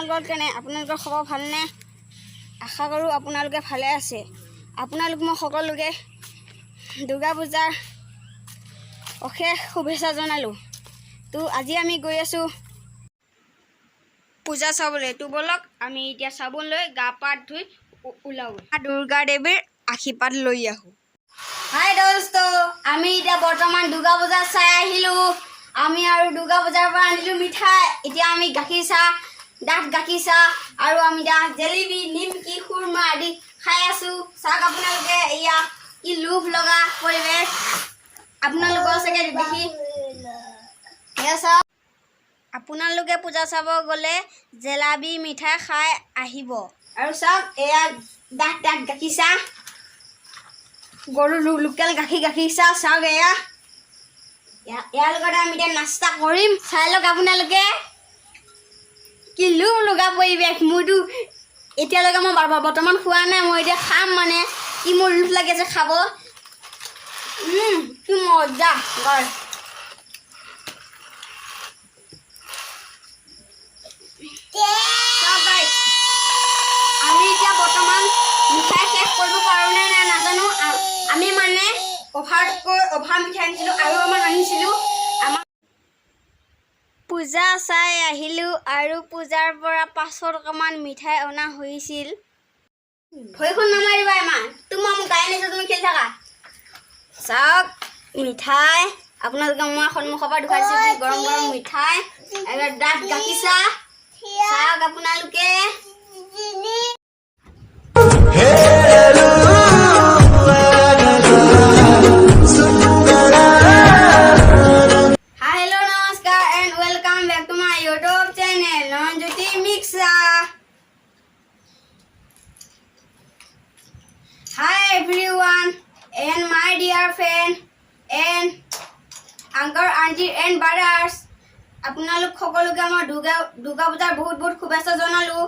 আপোনালোকৰ কেনে আপোনালোকৰ খবৰ ভালনে আশা কৰোঁ আপোনালোকে ভালে আছে আপোনালোক মই সকলোকে দুৰ্গা পূজাৰ অশেষ শুভেচ্ছা জনালোঁ তো আজি আমি গৈ আছোঁ পূজা চাবলৈ তো বলক আমি এতিয়া চাবলৈ গা পা ধুই ওলাওঁ দুৰ্গা দেৱীৰ আশীৰ্বাদ লৈ আহোঁ হাই দোস্ত আমি এতিয়া বৰ্তমান দুৰ্গা পূজা চাই আহিলোঁ আমি আৰু দুৰ্গা পূজাৰ পৰা আনিলোঁ মিঠাই এতিয়া আমি গাখীৰ চাহ ডাঠ গাখীৰ চাহ আৰু আমি এতিয়া জেলেবি নিমকি খুৰমা আদি খাই আছোঁ চাওক আপোনালোকে এয়া কি লোভ লগা পৰিৱেশ আপোনালোকৰ চাগে দেখি এয়া চাওক আপোনালোকে পূজা চাব গ'লে জেলেবি মিঠাই খাই আহিব আৰু চাওক এয়া ডাঠ ডাঠ গাখীৰ চাহ গৰু লোকেল গাখীৰ চাহ চাওক এয়া ইয়াৰ লগতে আমি এতিয়া নাস্তা কৰিম চাই লওক আপোনালোকে কি লোভ লগা পৰিৱেশ মোৰতো এতিয়ালৈকে মই বৰ্তমান খোৱা নাই মই এতিয়া খাম মানে কি মোৰ লোভ লাগি আছে খাব কি মজা গৰ আমি এতিয়া বৰ্তমান মিঠাই শেষ কৰিব পাৰোঁ নে নাই নাজানো আমি মানে অভাৰ মিঠাই আনিছিলোঁ আৰু আমাৰ আনিছিলোঁ আমাৰ পূজা চাই আহিলোঁ আৰু পূজাৰ পৰা 500 টকামান মিঠাই অনা হৈছিল ভৰিখন নামাৰিবা ইমান তোমাৰ মোক গাই আনিছোঁ তুমি খেলি থাকা চাওক মিঠাই আপোনালোকে মই সন্মুখৰ পৰা দেখুৱাইছোঁ কি গৰম গৰম মিঠাই আৰু ডাঠ গাখীৰ চাহ চাওক আপোনালোকে Hi everyone and my dear friend and uncle auntie and brothers আপোনালোক সকলোকে মই দুৰ্গা পূজাৰ বহুত শুভেচ্ছা জনালোঁ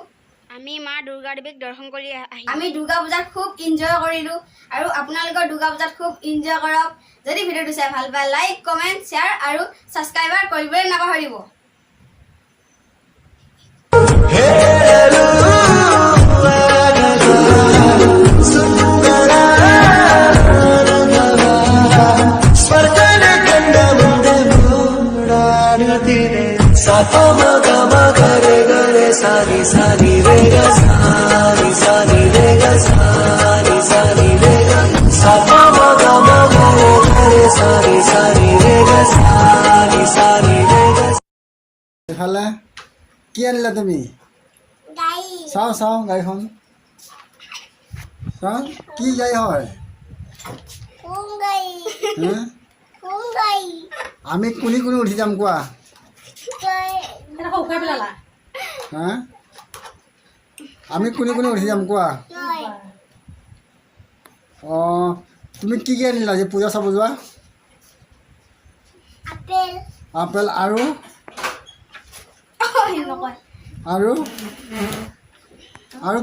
আমি মা দুৰ্গা দেৱীক দৰ্শন কৰি আমি দুৰ্গা পূজাত খুব এনজয় কৰিলোঁ আৰু আপোনালোকৰ দুৰ্গা পূজাত খুব এনজয় কৰক যদি ভিডিঅ'টো চাই ভাল পায় লাইক কমেণ্ট শ্বেয়াৰ আৰু ছাবস্ক্ৰাইবাৰ কৰিবলৈ নাপাহৰিব सातो मगा गरे गरे सानी सानी रे गा सानी रे गा सानी रे गा सातो मगा गरे गरे सानी रे गा सानी रे गा খালা কি আনিলা তুমি গাই চাও গাইখন চাও কি গাই হয় কোন গাই আমি কোনি উঠি যাম কোৱা হা আমি কোনি উঠি যাম কোৱা অঁ তুমি কি আনিলা যে পূজা চাব যোৱা আপেল আৰু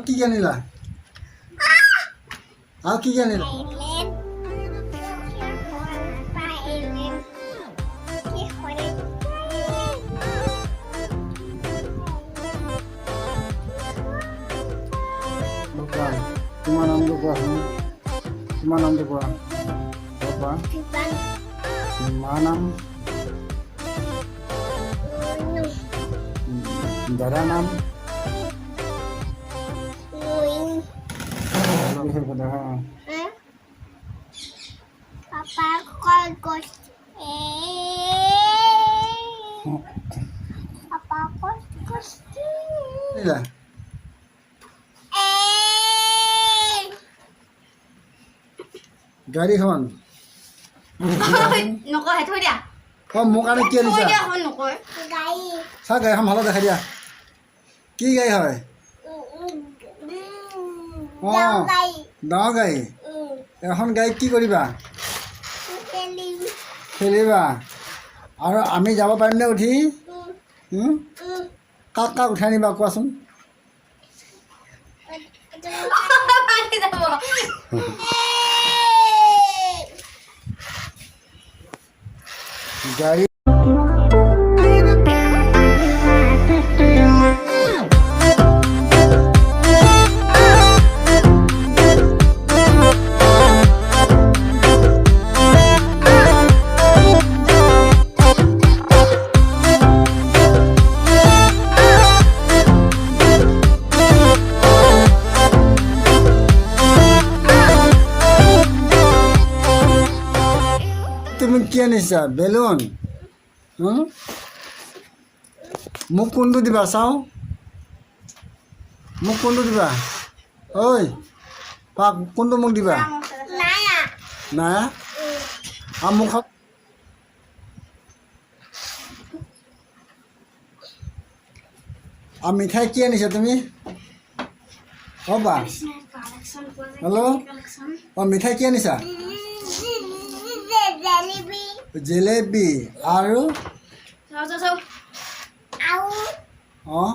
কি আনিলা আৰু কি আনিলা তোমাৰ নামটো কোৱা মা নাম দাদা নাম গাড়ীখন নকয় থৈ দিয়া অঁ মোৰ কাৰণে কি আনিছা চা গাড়ীখন ভালো দেখাই দিয়া কি গাড়ী হয় অঁ ডাঙৰ গাড়ী এখন গাড়ীত কি কৰিবা খেলিবা আৰু আমি যাব পাৰিমনে উঠি কাক উঠাই নিবা কোৱাচোন গাড়ী কি আনিছা বেলুন মোক কোনটো দিবা চাওঁ মোক কোনটো দিবা ঐ পাক কোনটো মোক দিবা নাই আৰু মোক আৰু মিঠাই কি আনিছা তুমি অঁ বা হেল্ল' অঁ মিঠাই কি আনিছা জেলেপি আৰু অঁ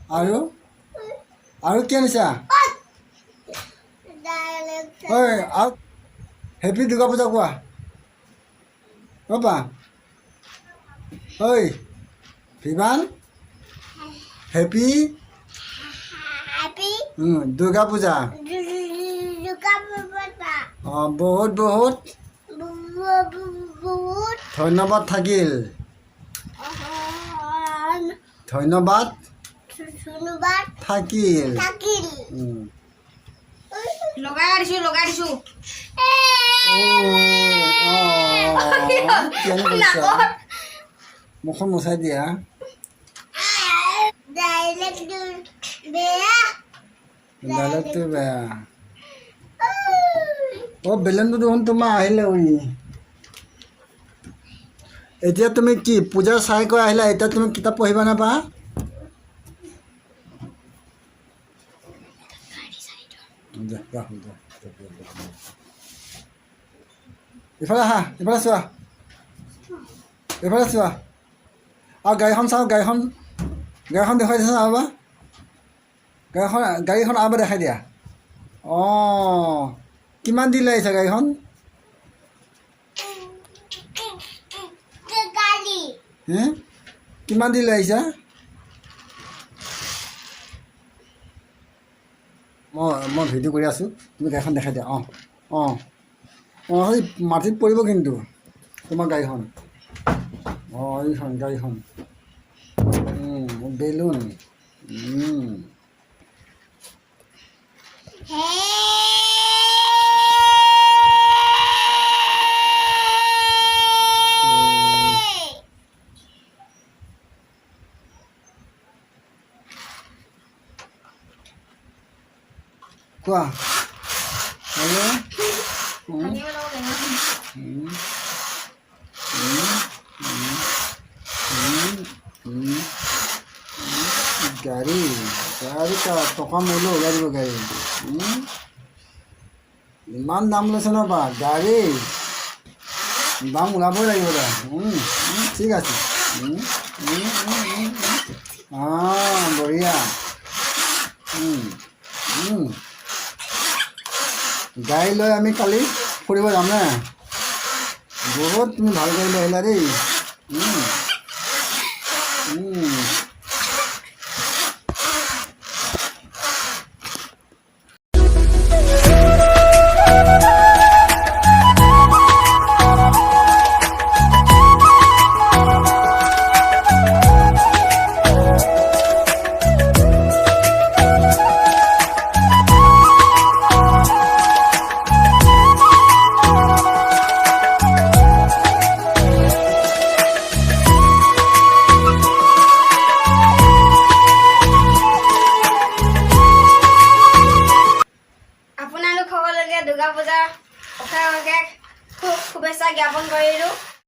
আৰু কি আনিছা ঐ আৰু হেপী দুৰ্গা পূজা কোৱা ৰ'বা ঐ ভিভান হেপী দুৰ্গা পূজা অঁ বহুত বহুত ধন্যবাদ থাকিল ধন্যবাদ থাকিল লগাই দিছোঁ মুখখন মোচাই দিয়া ডাইলগটো বেয়া অঁ বেলুনটো দেখোন তোমাৰ আহিলে এতিয়া তুমি কি পূজা চাই কৈ আহিলা এতিয়া তুমি কিতাপ পঢ়িবা নাপা ইফালে আহা ইফালে চোৱা আৰু গাড়ীখন চাওঁ গাড়ীখন দেখুৱাই দিছা আৰু গাড়ীখন আৰু দেখাই দিয়া অঁ কিমান দিন লাগিছে গাড়ীখন কিমান দিন লাগিছে মই ভিডিঅ' কৰি আছোঁ তুমি গাড়ীখন দেখাই দিয়া সেই মাটিত পৰিব কিন্তু তোমাৰ গাড়ীখন এইখন গাড়ীখন বেলুন কোৱা গাড়ী টকা মৰিলেও ওলাই দিব গাড়ী ইমান দাম লৈছে ন বা গাড়ী দাম ওলাবই লাগিব দা ঠিক আছে বঢ়িয়া গাড়ী লৈ আমি কালি ফুৰিব যাম নে বহুত তুমি ভাল গাড়ী লৈ আহিলা দেই আপোনালোক সকলোকে দুৰ্গা পূজাৰ অশেষ শুভেচ্ছা জ্ঞাপন কৰিলোঁ।